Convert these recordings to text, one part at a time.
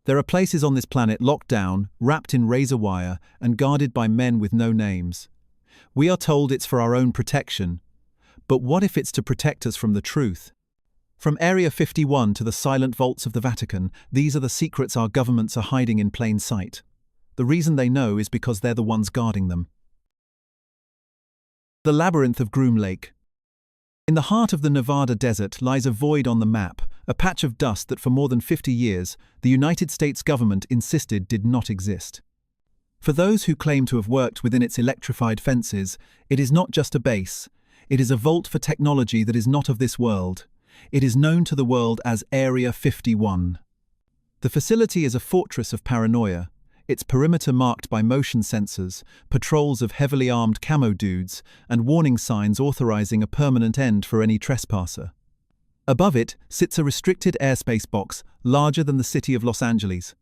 There are places on this planet locked down, wrapped in razor wire, and guarded by men with no names. We are told it's for our own protection. But what if it's to protect us from the truth? From Area 51 to the silent vaults of the Vatican, these are the secrets our governments are hiding in plain sight. The reason they know is because they're the ones guarding them. The Labyrinth of Groom Lake. In the heart of the Nevada desert lies a void on the map, a patch of dust that for more than 50 years, the United States government insisted did not exist. For those who claim to have worked within its electrified fences, it is not just a base. It is a vault for technology that is not of this world. It is known to the world as Area 51. The facility is a fortress of paranoia, its perimeter marked by motion sensors, patrols of heavily armed camo dudes, and warning signs authorizing a permanent end for any trespasser. Above it sits a restricted airspace box larger than the city of Los Angeles.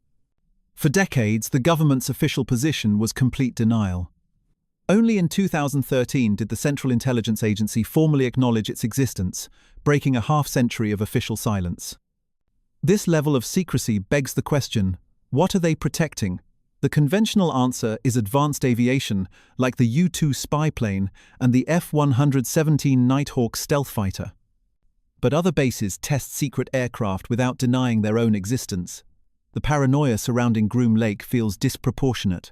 For decades, the government's official position was complete denial. Only in 2013 did the Central Intelligence Agency formally acknowledge its existence, breaking a half-century of official silence. This level of secrecy begs the question, what are they protecting? The conventional answer is advanced aviation, like the U-2 spy plane and the F-117 Nighthawk stealth fighter. But other bases test secret aircraft without denying their own existence. The paranoia surrounding Groom Lake feels disproportionate.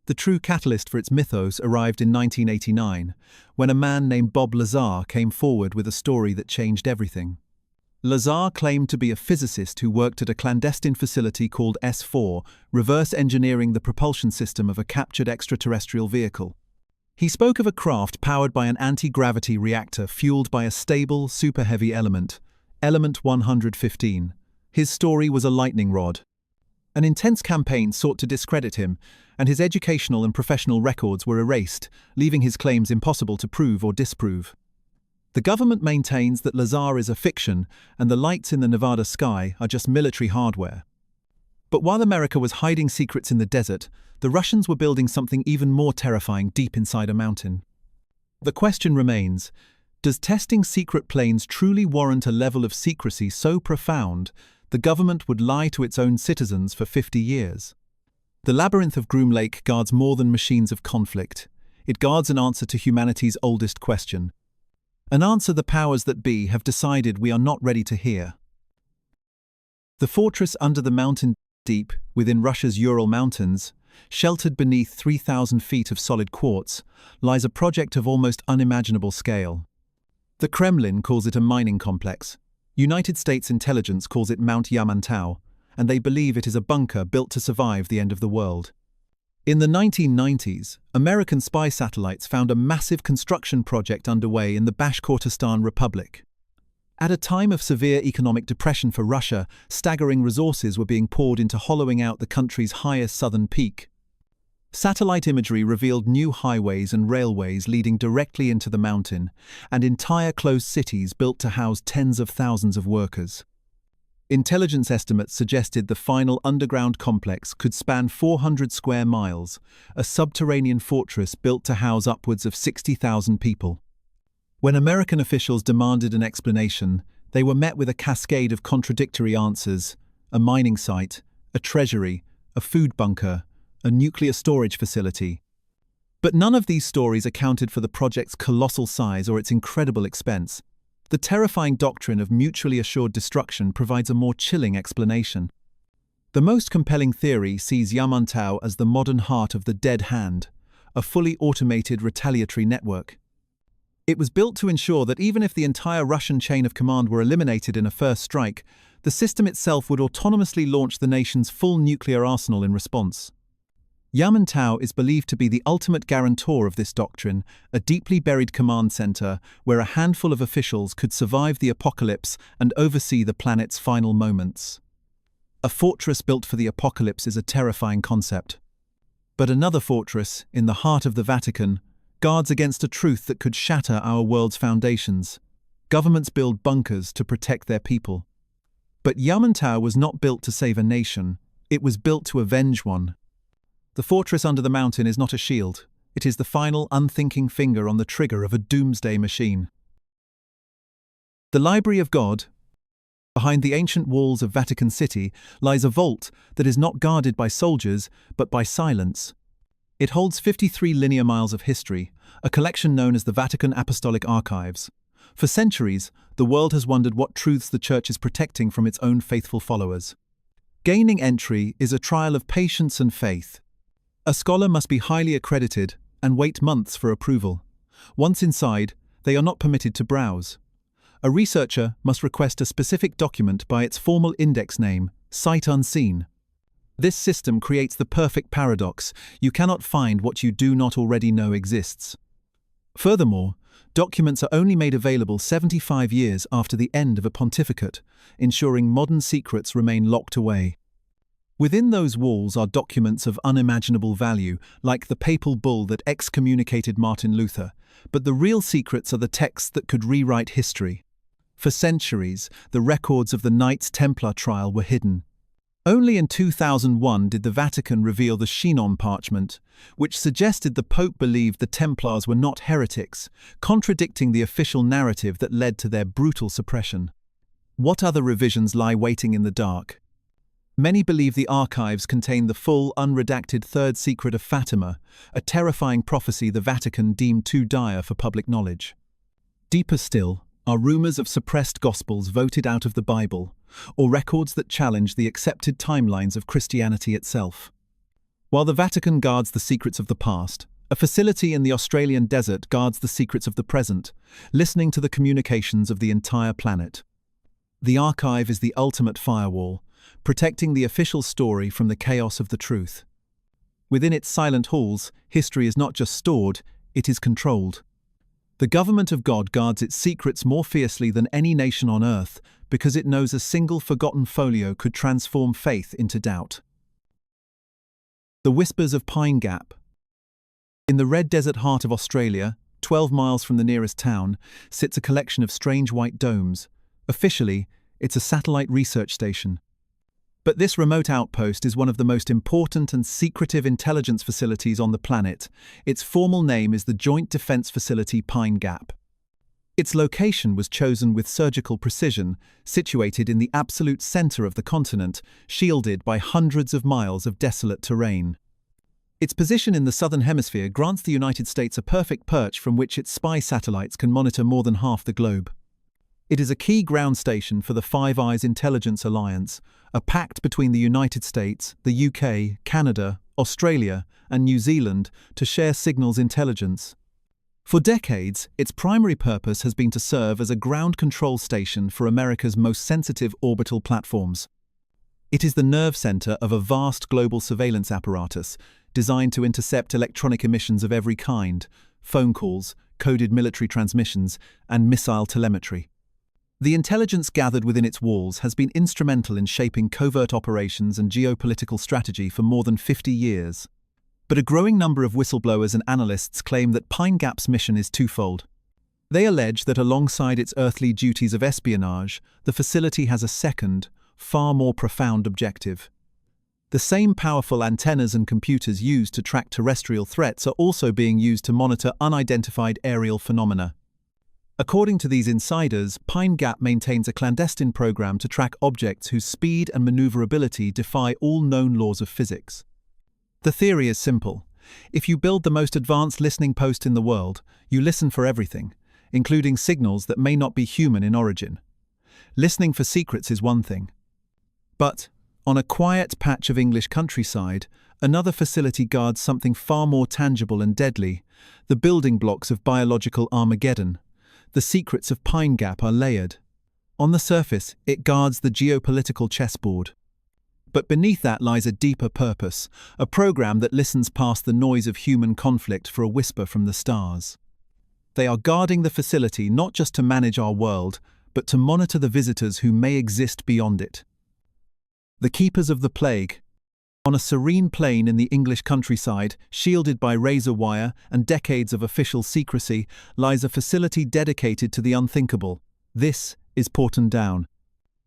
The true catalyst for its mythos arrived in 1989, when a man named Bob Lazar came forward with a story that changed everything. Lazar claimed to be a physicist who worked at a clandestine facility called S4, reverse engineering the propulsion system of a captured extraterrestrial vehicle. He spoke of a craft powered by an anti-gravity reactor fueled by a stable, super-heavy element, Element 115. His story was a lightning rod. An intense campaign sought to discredit him, and his educational and professional records were erased, leaving his claims impossible to prove or disprove. The government maintains that Lazar is a fiction and the lights in the Nevada sky are just military hardware. But while America was hiding secrets in the desert, the Russians were building something even more terrifying deep inside a mountain. The question remains, does testing secret planes truly warrant a level of secrecy so profound the government would lie to its own citizens for 50 years? The Labyrinth of Groom Lake guards more than machines of conflict. It guards an answer to humanity's oldest question. An answer the powers that be have decided we are not ready to hear. The fortress under the mountain deep, within Russia's Ural Mountains, sheltered beneath 3,000 feet of solid quartz, lies a project of almost unimaginable scale. The Kremlin calls it a mining complex. United States intelligence calls it Mount Yamantau, and they believe it is a bunker built to survive the end of the world. In the 1990s, American spy satellites found a massive construction project underway in the Bashkortostan Republic. At a time of severe economic depression for Russia, staggering resources were being poured into hollowing out the country's highest southern peak. Satellite imagery revealed new highways and railways leading directly into the mountain, and entire closed cities built to house tens of thousands of workers. Intelligence estimates suggested the final underground complex could span 400 square miles, a subterranean fortress built to house upwards of 60,000 people. When American officials demanded an explanation, they were met with a cascade of contradictory answers: a mining site, a treasury, a food bunker, a nuclear storage facility. But none of these stories accounted for the project's colossal size or its incredible expense. The terrifying doctrine of mutually assured destruction provides a more chilling explanation. The most compelling theory sees Yamantau as the modern heart of the Dead Hand, a fully automated retaliatory network. It was built to ensure that even if the entire Russian chain of command were eliminated in a first strike, the system itself would autonomously launch the nation's full nuclear arsenal in response. Yamantau is believed to be the ultimate guarantor of this doctrine, a deeply buried command center where a handful of officials could survive the apocalypse and oversee the planet's final moments. A fortress built for the apocalypse is a terrifying concept. But another fortress, in the heart of the Vatican, guards against a truth that could shatter our world's foundations. Governments build bunkers to protect their people. But Yamantau was not built to save a nation, it was built to avenge one. The fortress under the mountain is not a shield, it is the final unthinking finger on the trigger of a doomsday machine. The Library of God. Behind the ancient walls of Vatican City lies a vault that is not guarded by soldiers, but by silence. It holds 53 linear miles of history, a collection known as the Vatican Apostolic Archives. For centuries, the world has wondered what truths the Church is protecting from its own faithful followers. Gaining entry is a trial of patience and faith. A scholar must be highly accredited and wait months for approval. Once inside, they are not permitted to browse. A researcher must request a specific document by its formal index name, sight unseen. This system creates the perfect paradox: you cannot find what you do not already know exists. Furthermore, documents are only made available 75 years after the end of a pontificate, ensuring modern secrets remain locked away. Within those walls are documents of unimaginable value, like the papal bull that excommunicated Martin Luther, but the real secrets are the texts that could rewrite history. For centuries, the records of the Knights Templar trial were hidden. Only in 2001 did the Vatican reveal the Chinon parchment, which suggested the Pope believed the Templars were not heretics, contradicting the official narrative that led to their brutal suppression. What other revisions lie waiting in the dark? Many believe the archives contain the full, unredacted Third Secret of Fatima, a terrifying prophecy the Vatican deemed too dire for public knowledge. Deeper still are rumors of suppressed Gospels voted out of the Bible, or records that challenge the accepted timelines of Christianity itself. While the Vatican guards the secrets of the past, a facility in the Australian desert guards the secrets of the present, listening to the communications of the entire planet. The archive is the ultimate firewall, protecting the official story from the chaos of the truth. Within its silent halls, history is not just stored, it is controlled. The government of God guards its secrets more fiercely than any nation on earth because it knows a single forgotten folio could transform faith into doubt. The Whispers of Pine Gap. In the red desert heart of Australia, 12 miles from the nearest town, sits a collection of strange white domes. Officially, it's a satellite research station. But this remote outpost is one of the most important and secretive intelligence facilities on the planet. Its formal name is the Joint Defense Facility Pine Gap. Its location was chosen with surgical precision, situated in the absolute center of the continent, shielded by hundreds of miles of desolate terrain. Its position in the southern hemisphere grants the United States a perfect perch from which its spy satellites can monitor more than half the globe. It is a key ground station for the Five Eyes Intelligence Alliance, a pact between the United States, the UK, Canada, Australia, and New Zealand to share signals intelligence. For decades, its primary purpose has been to serve as a ground control station for America's most sensitive orbital platforms. It is the nerve center of a vast global surveillance apparatus designed to intercept electronic emissions of every kind: phone calls, coded military transmissions, and missile telemetry. The intelligence gathered within its walls has been instrumental in shaping covert operations and geopolitical strategy for more than 50 years. But a growing number of whistleblowers and analysts claim that Pine Gap's mission is twofold. They allege that alongside its earthly duties of espionage, the facility has a second, far more profound objective. The same powerful antennas and computers used to track terrestrial threats are also being used to monitor unidentified aerial phenomena. According to these insiders, Pine Gap maintains a clandestine program to track objects whose speed and maneuverability defy all known laws of physics. The theory is simple. If you build the most advanced listening post in the world, you listen for everything, including signals that may not be human in origin. Listening for secrets is one thing. But, on a quiet patch of English countryside, another facility guards something far more tangible and deadly: the building blocks of biological Armageddon. The secrets of Pine Gap are layered. On the surface, it guards the geopolitical chessboard. But beneath that lies a deeper purpose, a program that listens past the noise of human conflict for a whisper from the stars. They are guarding the facility not just to manage our world, but to monitor the visitors who may exist beyond it. The Keepers of the Plague. On a serene plain in the English countryside, shielded by razor wire and decades of official secrecy, lies a facility dedicated to the unthinkable. This is Porton Down.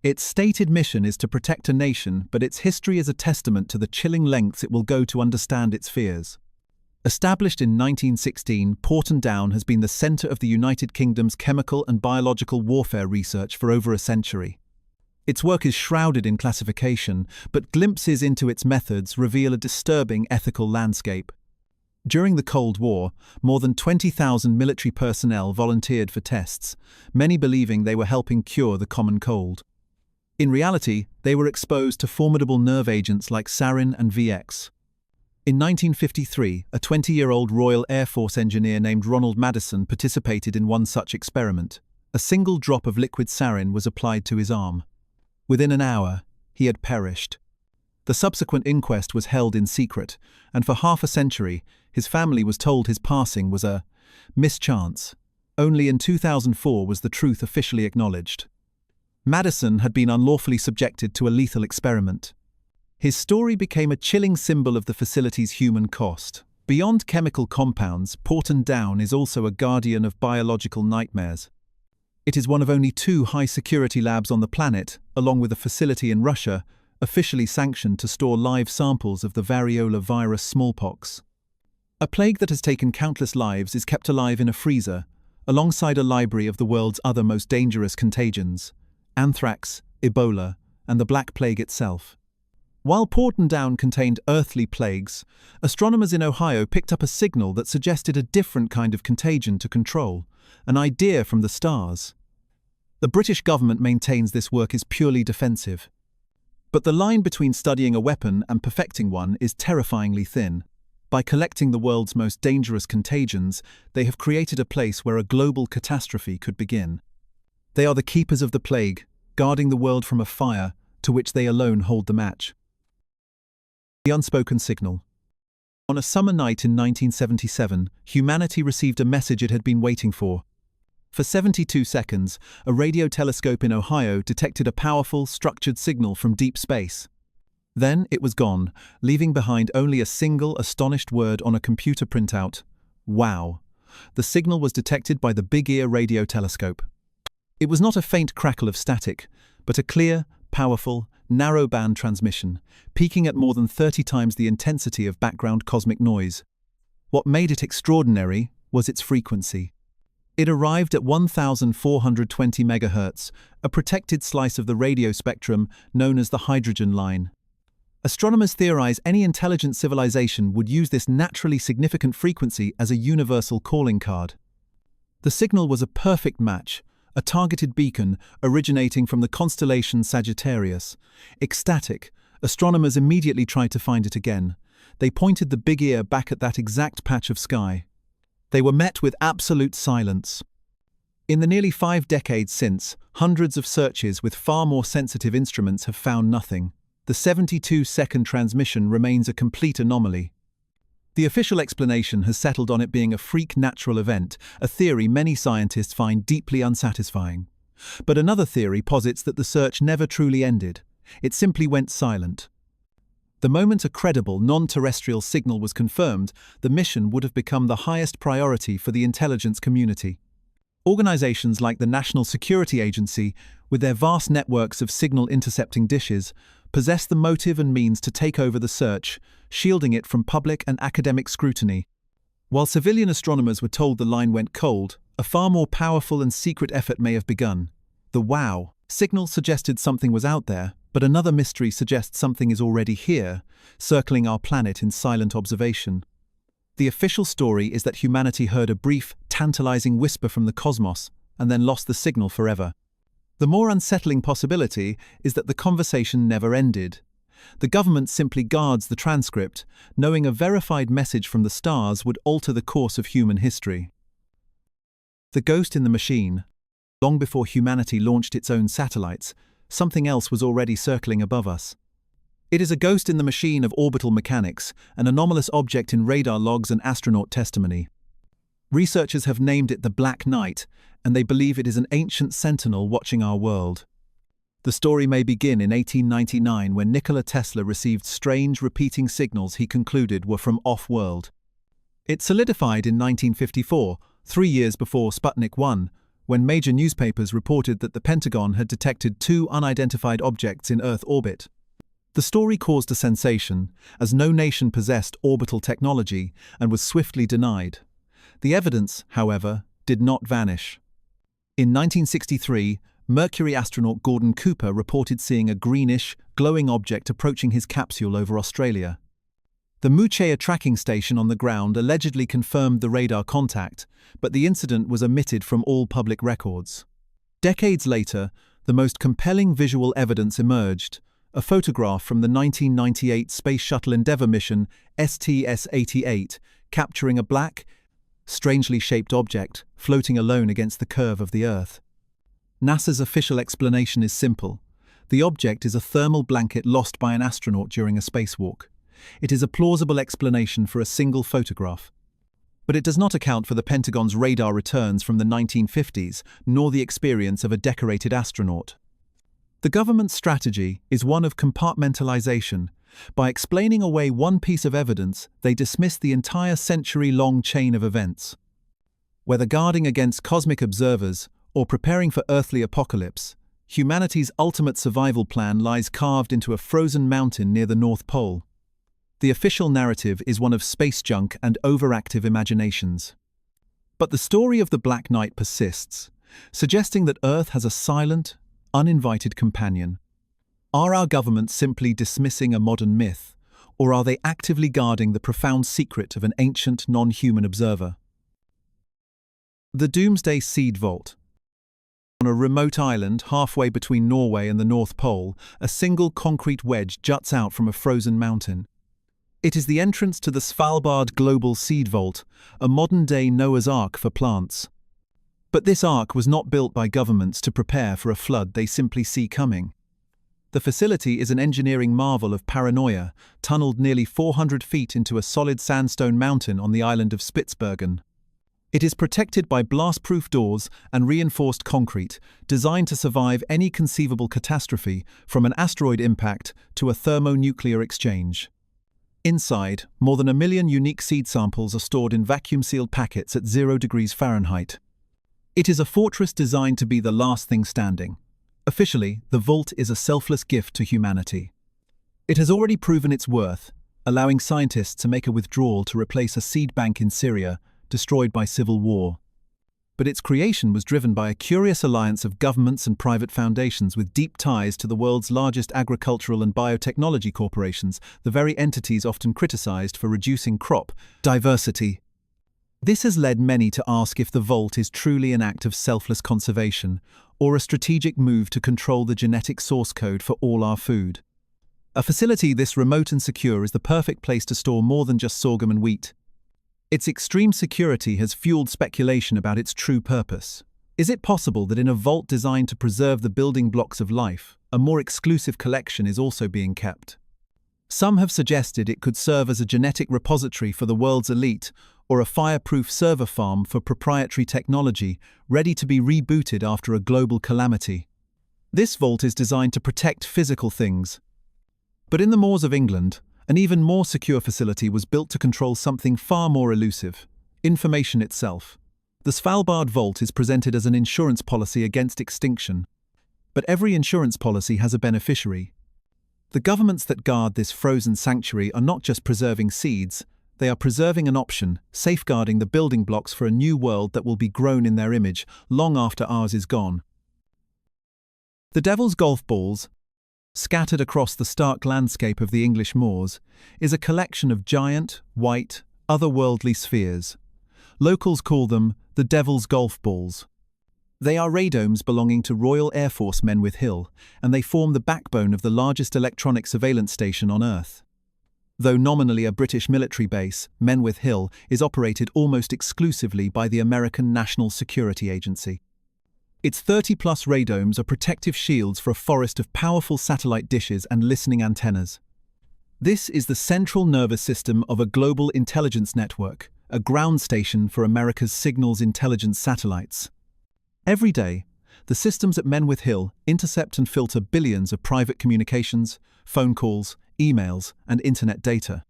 Its stated mission is to protect a nation, but its history is a testament to the chilling lengths it will go to understand its fears. Established in 1916, Porton Down has been the centre of the United Kingdom's chemical and biological warfare research for over a century. Its work is shrouded in classification, but glimpses into its methods reveal a disturbing ethical landscape. During the Cold War, more than 20,000 military personnel volunteered for tests, many believing they were helping cure the common cold. In reality, they were exposed to formidable nerve agents like sarin and VX. In 1953, a 20-year-old Royal Air Force engineer named Ronald Madison participated in one such experiment. A single drop of liquid sarin was applied to his arm. Within an hour, he had perished. The subsequent inquest was held in secret, and for half a century, his family was told his passing was a mischance. Only in 2004 was the truth officially acknowledged. Madison had been unlawfully subjected to a lethal experiment. His story became a chilling symbol of the facility's human cost. Beyond chemical compounds, Porton Down is also a guardian of biological nightmares. It is one of only 2 high-security labs on the planet, along with a facility in Russia, officially sanctioned to store live samples of the variola virus smallpox. A plague that has taken countless lives is kept alive in a freezer, alongside a library of the world's other most dangerous contagions: anthrax, Ebola, and the Black Plague itself. While Porton Down contained earthly plagues, astronomers in Ohio picked up a signal that suggested a different kind of contagion to control, an idea from the stars. The British government maintains this work is purely defensive. But the line between studying a weapon and perfecting one is terrifyingly thin. By collecting the world's most dangerous contagions, they have created a place where a global catastrophe could begin. They are the keepers of the plague, guarding the world from a fire to which they alone hold the match. The unspoken signal. On a summer night in 1977, humanity received a message it had been waiting for. For 72 seconds, a radio telescope in Ohio detected a powerful, structured signal from deep space. Then it was gone, leaving behind only a single astonished word on a computer printout: wow. The signal was detected by the Big Ear radio telescope. It was not a faint crackle of static, but a clear, powerful, narrow-band transmission, peaking at more than 30 times the intensity of background cosmic noise. What made it extraordinary was its frequency. It arrived at 1,420 MHz, a protected slice of the radio spectrum known as the hydrogen line. Astronomers theorize any intelligent civilization would use this naturally significant frequency as a universal calling card. The signal was a perfect match, a targeted beacon originating from the constellation Sagittarius. Ecstatic, astronomers immediately tried to find it again. They pointed the Big Ear back at that exact patch of sky. They were met with absolute silence. In the nearly 5 decades since, hundreds of searches with far more sensitive instruments have found nothing. The 72-second transmission remains a complete anomaly. The official explanation has settled on it being a freak natural event, a theory many scientists find deeply unsatisfying. But another theory posits that the search never truly ended. It simply went silent. The moment a credible, non-terrestrial signal was confirmed, the mission would have become the highest priority for the intelligence community. Organizations like the National Security Agency, with their vast networks of signal intercepting dishes, possess the motive and means to take over the search, shielding it from public and academic scrutiny. While civilian astronomers were told the line went cold, a far more powerful and secret effort may have begun. The WOW signal suggested something was out there, but another mystery suggests something is already here, circling our planet in silent observation. The official story is that humanity heard a brief, tantalizing whisper from the cosmos and then lost the signal forever. The more unsettling possibility is that the conversation never ended. The government simply guards the transcript, knowing a verified message from the stars would alter the course of human history. The ghost in the machine. Long before humanity launched its own satellites, something else was already circling above us. It is a ghost in the machine of orbital mechanics, an anomalous object in radar logs and astronaut testimony. Researchers have named it the Black Knight, and they believe it is an ancient sentinel watching our world. The story may begin in 1899 when Nikola Tesla received strange repeating signals he concluded were from off-world. It solidified in 1954, 3 years before Sputnik 1, when major newspapers reported that the Pentagon had detected 2 unidentified objects in Earth orbit. The story caused a sensation, as no nation possessed orbital technology and was swiftly denied. The evidence, however, did not vanish. In 1963, Mercury astronaut Gordon Cooper reported seeing a greenish, glowing object approaching his capsule over Australia. The Moochea tracking station on the ground allegedly confirmed the radar contact, but the incident was omitted from all public records. Decades later, the most compelling visual evidence emerged: a photograph from the 1998 Space Shuttle Endeavour mission STS-88, capturing a black, strangely shaped object floating alone against the curve of the Earth. NASA's official explanation is simple. The object is a thermal blanket lost by an astronaut during a spacewalk. It is a plausible explanation for a single photograph. But it does not account for the Pentagon's radar returns from the 1950s, nor the experience of a decorated astronaut. The government's strategy is one of compartmentalization. By explaining away one piece of evidence, they dismiss the entire century-long chain of events. Whether guarding against cosmic observers or preparing for earthly apocalypse, humanity's ultimate survival plan lies carved into a frozen mountain near the North Pole. The official narrative is one of space junk and overactive imaginations. But the story of the Black Knight persists, suggesting that Earth has a silent, uninvited companion. Are our governments simply dismissing a modern myth, or are they actively guarding the profound secret of an ancient, non-human observer? The Doomsday Seed Vault. On a remote island halfway between Norway and the North Pole, a single concrete wedge juts out from a frozen mountain. It is the entrance to the Svalbard Global Seed Vault, a modern-day Noah's Ark for plants. But this ark was not built by governments to prepare for a flood they simply see coming. The facility is an engineering marvel of paranoia, tunneled nearly 400 feet into a solid sandstone mountain on the island of Spitsbergen. It is protected by blast-proof doors and reinforced concrete, designed to survive any conceivable catastrophe, from an asteroid impact to a thermonuclear exchange. Inside, more than 1 million unique seed samples are stored in vacuum-sealed packets at 0 degrees Fahrenheit. It is a fortress designed to be the last thing standing. Officially, the vault is a selfless gift to humanity. It has already proven its worth, allowing scientists to make a withdrawal to replace a seed bank in Syria, destroyed by civil war. But its creation was driven by a curious alliance of governments and private foundations with deep ties to the world's largest agricultural and biotechnology corporations, the very entities often criticized for reducing crop diversity. This has led many to ask if the vault is truly an act of selfless conservation, or a strategic move to control the genetic source code for all our food. A facility this remote and secure is the perfect place to store more than just sorghum and wheat. Its extreme security has fueled speculation about its true purpose. Is it possible that in a vault designed to preserve the building blocks of life, a more exclusive collection is also being kept? Some have suggested it could serve as a genetic repository for the world's elite, or a fireproof server farm for proprietary technology, ready to be rebooted after a global calamity. This vault is designed to protect physical things. But in the moors of England, an even more secure facility was built to control something far more elusive: information itself. The Svalbard Vault is presented as an insurance policy against extinction. But every insurance policy has a beneficiary. The governments that guard this frozen sanctuary are not just preserving seeds, they are preserving an option, safeguarding the building blocks for a new world that will be grown in their image long after ours is gone. The Devil's Golf Balls, scattered across the stark landscape of the English moors, is a collection of giant, white, otherworldly spheres. Locals call them the Devil's Golf Balls. They are radomes belonging to Royal Air Force Menwith Hill, and they form the backbone of the largest electronic surveillance station on Earth. Though nominally a British military base, Menwith Hill is operated almost exclusively by the American National Security Agency. Its 30-plus radomes are protective shields for a forest of powerful satellite dishes and listening antennas. This is the central nervous system of a global intelligence network, a ground station for America's signals intelligence satellites. Every day, the systems at Menwith Hill intercept and filter billions of private communications, phone calls, emails, and internet data.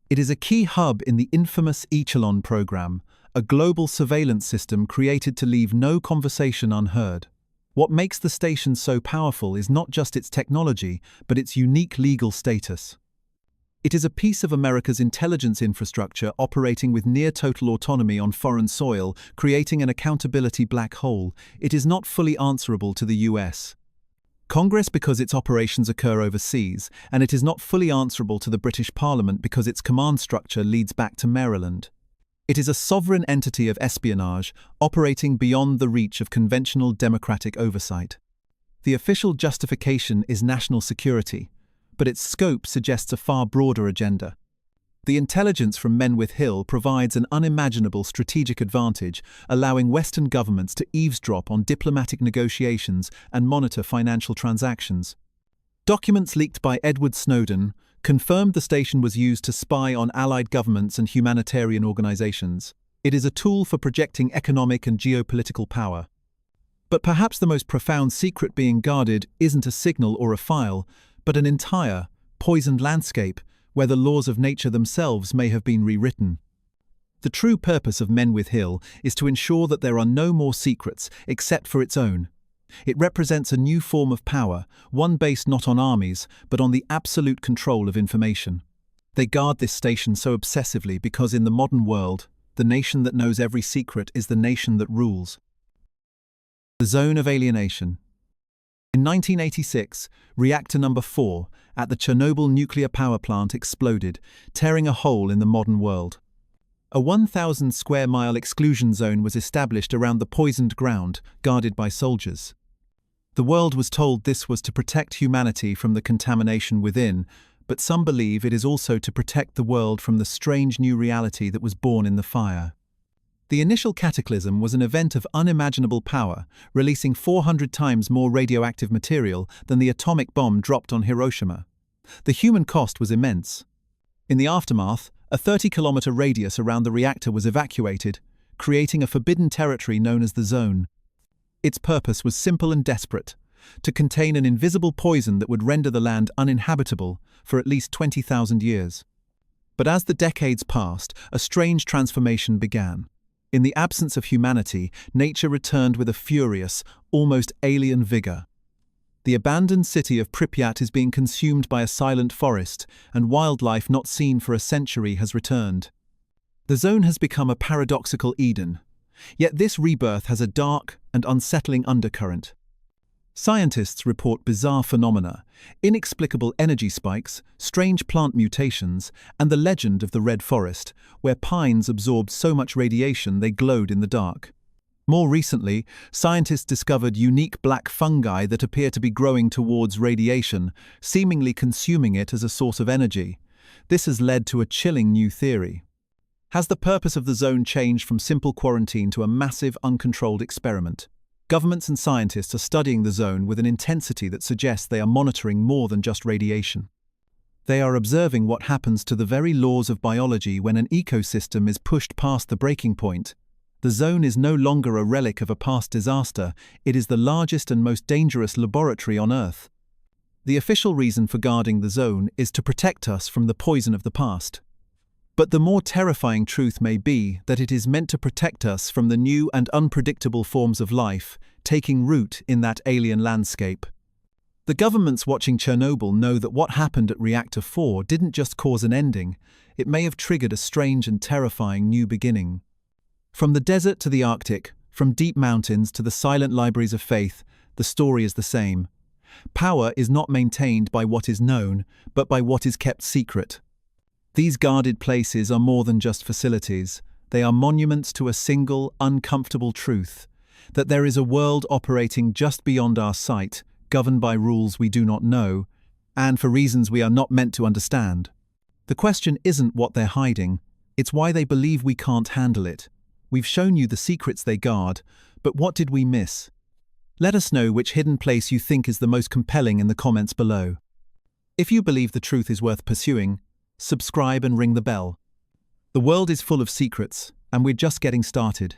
It is a key hub in the infamous Echelon program, a global surveillance system created to leave no conversation unheard. What makes the station so powerful is not just its technology, but its unique legal status. It is a piece of America's intelligence infrastructure operating with near-total autonomy on foreign soil, creating an accountability black hole. It is not fully answerable to the US Congress because its operations occur overseas, and it is not fully answerable to the British Parliament because its command structure leads back to Maryland. It is a sovereign entity of espionage, operating beyond the reach of conventional democratic oversight. The official justification is national security, but its scope suggests a far broader agenda. The intelligence from Menwith Hill provides an unimaginable strategic advantage, allowing Western governments to eavesdrop on diplomatic negotiations and monitor financial transactions. Documents leaked by Edward Snowden confirmed the station was used to spy on allied governments and humanitarian organizations. It is a tool for projecting economic and geopolitical power. But perhaps the most profound secret being guarded isn't a signal or a file, but an entire, poisoned landscape where the laws of nature themselves may have been rewritten. The true purpose of Menwith Hill is to ensure that there are no more secrets except for its own. It represents a new form of power, one based not on armies, but on the absolute control of information. They guard this station so obsessively because in the modern world, the nation that knows every secret is the nation that rules. The Zone of Alienation. In 1986, reactor number 4 at the Chernobyl nuclear power plant exploded, tearing a hole in the modern world. A 1,000 square mile exclusion zone was established around the poisoned ground, guarded by soldiers. The world was told this was to protect humanity from the contamination within, but some believe it is also to protect the world from the strange new reality that was born in the fire. The initial cataclysm was an event of unimaginable power, releasing 400 times more radioactive material than the atomic bomb dropped on Hiroshima. The human cost was immense. In the aftermath, a 30-kilometer radius around the reactor was evacuated, creating a forbidden territory known as the Zone. Its purpose was simple and desperate: to contain an invisible poison that would render the land uninhabitable for at least 20,000 years. But as the decades passed, a strange transformation began. In the absence of humanity, nature returned with a furious, almost alien vigor. The abandoned city of Pripyat is being consumed by a silent forest, and wildlife not seen for a century has returned. The zone has become a paradoxical Eden. Yet this rebirth has a dark and unsettling undercurrent. Scientists report bizarre phenomena, inexplicable energy spikes, strange plant mutations, and the legend of the Red Forest, where pines absorbed so much radiation they glowed in the dark. More recently, scientists discovered unique black fungi that appear to be growing towards radiation, seemingly consuming it as a source of energy. This has led to a chilling new theory. Has the purpose of the zone changed from simple quarantine to a massive, uncontrolled experiment? Governments and scientists are studying the zone with an intensity that suggests they are monitoring more than just radiation. They are observing what happens to the very laws of biology when an ecosystem is pushed past the breaking point. The zone is no longer a relic of a past disaster, it is the largest and most dangerous laboratory on Earth. The official reason for guarding the zone is to protect us from the poison of the past. But the more terrifying truth may be that it is meant to protect us from the new and unpredictable forms of life taking root in that alien landscape. The governments watching Chernobyl know that what happened at Reactor 4 didn't just cause an ending, it may have triggered a strange and terrifying new beginning. From the desert to the Arctic, from deep mountains to the silent libraries of faith, the story is the same. Power is not maintained by what is known, but by what is kept secret. These guarded places are more than just facilities. They are monuments to a single, uncomfortable truth, that there is a world operating just beyond our sight, governed by rules we do not know, and for reasons we are not meant to understand. The question isn't what they're hiding, it's why they believe we can't handle it. We've shown you the secrets they guard, but what did we miss? Let us know which hidden place you think is the most compelling in the comments below. If you believe the truth is worth pursuing, subscribe and ring the bell. The world is full of secrets, and we're just getting started.